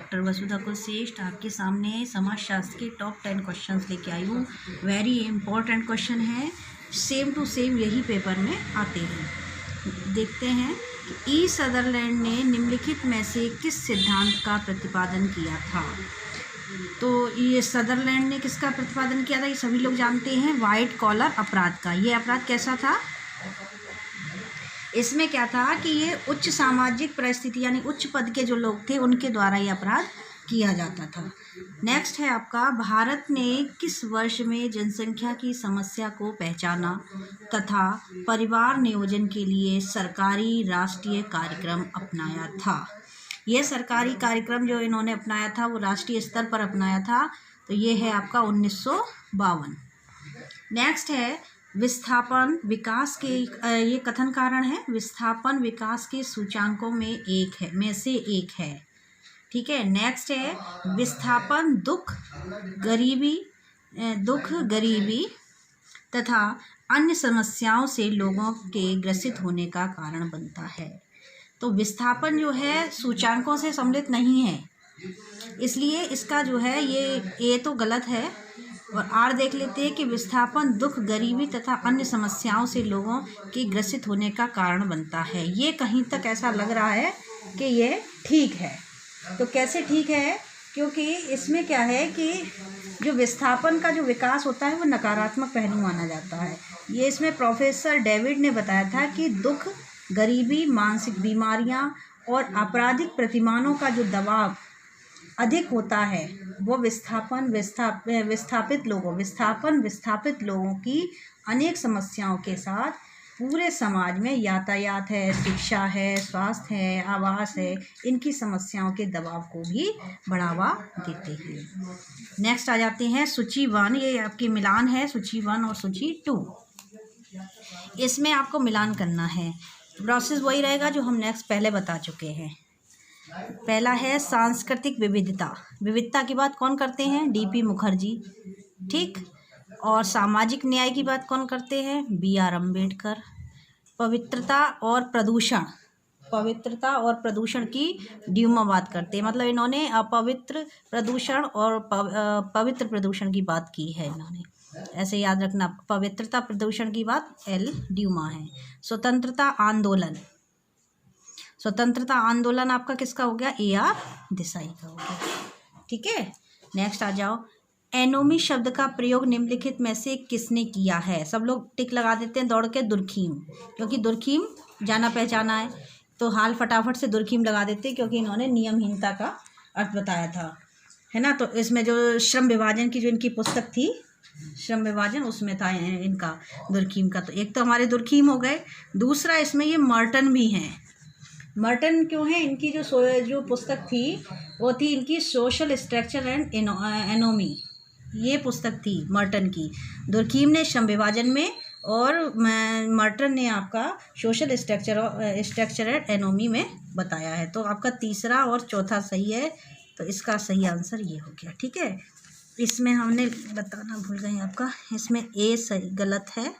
Doctor वसुधा कुलश्रेष्ठ आपके सामने समाजशास्त्र के टॉप 10 क्वेश्चंस लेके आई हूँ। वेरी इंपॉर्टेंट क्वेश्चन है, सेम टू सेम यही पेपर में आते हैं। देखते हैं कि ई सदरलैंड ने निम्नलिखित में से किस सिद्धांत का प्रतिपादन किया था। तो ये सदरलैंड ने किसका प्रतिपादन किया था, ये सभी लोग जानते हैं, वाइट कॉलर अपराध का। ये अपराध कैसा था, इसमें क्या था कि ये उच्च सामाजिक परिस्थिति यानी उच्च पद के जो लोग थे उनके द्वारा ये अपराध किया जाता था। नेक्स्ट है आपका, भारत ने किस वर्ष में जनसंख्या की समस्या को पहचाना तथा परिवार नियोजन के लिए सरकारी राष्ट्रीय कार्यक्रम अपनाया था। ये सरकारी कार्यक्रम जो इन्होंने अपनाया था वो राष्ट्रीय स्तर पर अपनाया था, तो ये है आपका 1952। नेक्स्ट है, विस्थापन विकास के ये कथन कारण है, विस्थापन विकास के सूचांकों में से एक है। ठीक है। नेक्स्ट है, विस्थापन दुख गरीबी तथा अन्य समस्याओं से लोगों के ग्रसित होने का कारण बनता है। तो विस्थापन जो है सूचांकों से सम्मिलित नहीं है, इसलिए इसका जो है ये तो गलत है। और आर देख लेते हैं कि विस्थापन दुख गरीबी तथा अन्य समस्याओं से लोगों के ग्रसित होने का कारण बनता है। ये कहीं तक ऐसा लग रहा है कि ये ठीक है। तो कैसे ठीक है, क्योंकि इसमें क्या है कि जो विस्थापन का जो विकास होता है वो नकारात्मक पहलू माना जाता है। ये इसमें प्रोफेसर डेविड ने बताया था कि दुख गरीबी मानसिक बीमारियां और आपराधिक प्रतिमानों का जो दबाव अधिक होता है वो विस्थापित लोगों की अनेक समस्याओं के साथ पूरे समाज में यातायात है, शिक्षा है, स्वास्थ्य है, आवास है, इनकी समस्याओं के दबाव को भी बढ़ावा देते हैं। नेक्स्ट आ जाते हैं सूची 1, ये आपकी मिलान है, सूची 1 और सूची 2। इसमें आपको मिलान करना है, प्रोसेस वही रहेगा जो हम नेक्स्ट पहले बता चुके हैं। पहला है सांस्कृतिक विविधता की बात कौन करते हैं, डीपी मुखर्जी। ठीक। और सामाजिक न्याय की बात कौन करते हैं, BR अम्बेडकर। पवित्रता और प्रदूषण की ड्यूमा बात करते हैं, मतलब इन्होंने अपवित्र प्रदूषण और पवित्र प्रदूषण की बात की है इन्होंने, ऐसे याद रखना। पवित्रता प्रदूषण की बात L ड्यूमा है। स्वतंत्रता आंदोलन आपका किसका हो गया, AR देसाई का हो गया। ठीक है। नेक्स्ट आ जाओ, एनोमी शब्द का प्रयोग निम्नलिखित में से किसने किया है। सब लोग टिक लगा देते हैं दौड़ के, दुर्खीम, क्योंकि दुर्खीम जाना पहचाना है, तो हाल फटाफट से दुर्खीम लगा देते हैं क्योंकि इन्होंने नियमहीनता का अर्थ बताया था, है ना। तो इसमें जो श्रम विभाजन की जो इनकी पुस्तक थी, श्रम विभाजन, उसमें था इनका दुर्खीम का। तो एक तो हमारे दुर्खीम हो गए, दूसरा इसमें ये मर्टन भी हैं। मर्टन क्यों है, इनकी जो पुस्तक थी वो थी इनकी सोशल स्ट्रक्चर एंड एनोमी, ये पुस्तक थी मर्टन की। दुर्खीम ने श्रम विभाजन में और मर्टन ने आपका सोशल स्ट्रक्चर एंड एनोमी में बताया है। तो आपका तीसरा और चौथा सही है, तो इसका सही आंसर ये हो गया। ठीक है। इसमें हमने बताना भूल गए आपका, इसमें A सही गलत है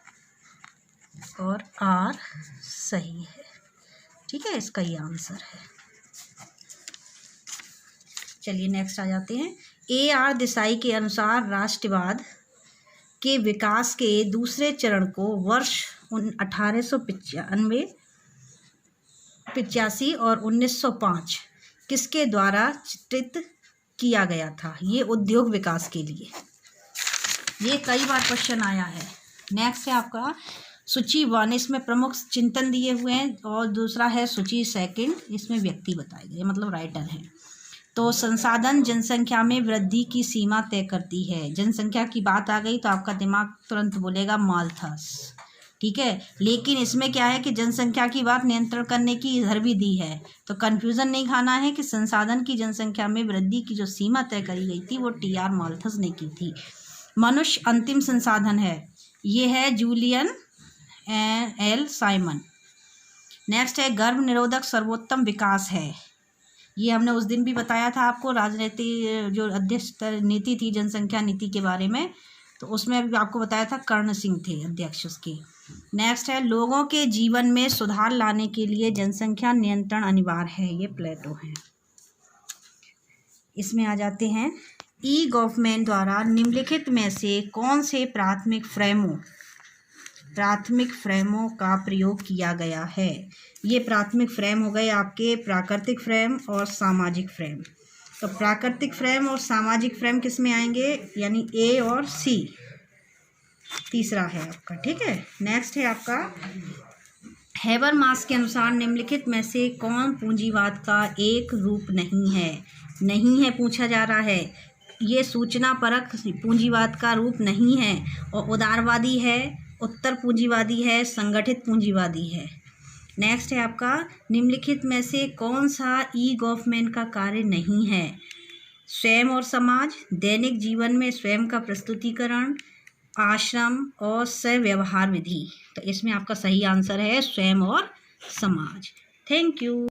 और R सही है। ठीक है, इसका ये आंसर है। चलिए नेक्स्ट आ जाते हैं। AR देसाई के अनुसार राष्ट्रवाद के विकास के दूसरे चरण को वर्ष 1885 और 1905 किसके द्वारा चित्रित किया गया था। ये उद्योग विकास के लिए, ये कई बार क्वेश्चन आया है। नेक्स्ट है आपका सूची 1, इसमें प्रमुख चिंतन दिए हुए हैं, और दूसरा है सूची 2, इसमें व्यक्ति बताए गए, मतलब राइटर हैं। तो संसाधन जनसंख्या में वृद्धि की सीमा तय करती है। जनसंख्या की बात आ गई तो आपका दिमाग तुरंत बोलेगा माल्थस। ठीक है, लेकिन इसमें क्या है कि जनसंख्या की बात नियंत्रण करने की इधर भी दी है, तो कन्फ्यूज़न नहीं खाना है कि संसाधन की जनसंख्या में वृद्धि की जो सीमा तय करी गई थी वो TR माल्थस ने की थी। मनुष्य अंतिम संसाधन है, ये है जूलियन L साइमन। नेक्स्ट है गर्भ निरोधक सर्वोत्तम विकास है, ये हमने उस दिन भी बताया था आपको, राजनीति जो अध्यक्ष नीति थी जनसंख्या नीति के बारे में, तो उसमें भी आपको बताया था कर्ण सिंह थे अध्यक्ष उसके। नेक्स्ट है लोगों के जीवन में सुधार लाने के लिए जनसंख्या नियंत्रण अनिवार्य है, ये प्लेटो है। इसमें आ जाते हैं, ई गवर्नमेंट द्वारा निम्नलिखित में से कौन से प्राथमिक फ्रेमों का प्रयोग किया गया है। ये प्राथमिक फ्रेम हो गए आपके प्राकृतिक फ्रेम और सामाजिक फ्रेम। तो प्राकृतिक फ्रेम और सामाजिक फ्रेम किस में आएंगे, यानी ए और सी, तीसरा है आपका। ठीक है, नेक्स्ट है आपका, हैबरमास के अनुसार निम्नलिखित में से कौन पूंजीवाद का एक रूप नहीं है पूछा जा रहा है। ये सूचना परक पूंजीवाद का रूप नहीं है, और उदारवादी है, उत्तर पूंजीवादी है, संगठित पूंजीवादी है। नेक्स्ट है आपका, निम्नलिखित में से कौन सा ई गवर्नमेंट का कार्य नहीं है। स्वयं और समाज, दैनिक जीवन में स्वयं का प्रस्तुतिकरण, आश्रम और सव्यवहार विधि। तो इसमें आपका सही आंसर है स्वयं और समाज। Thank you.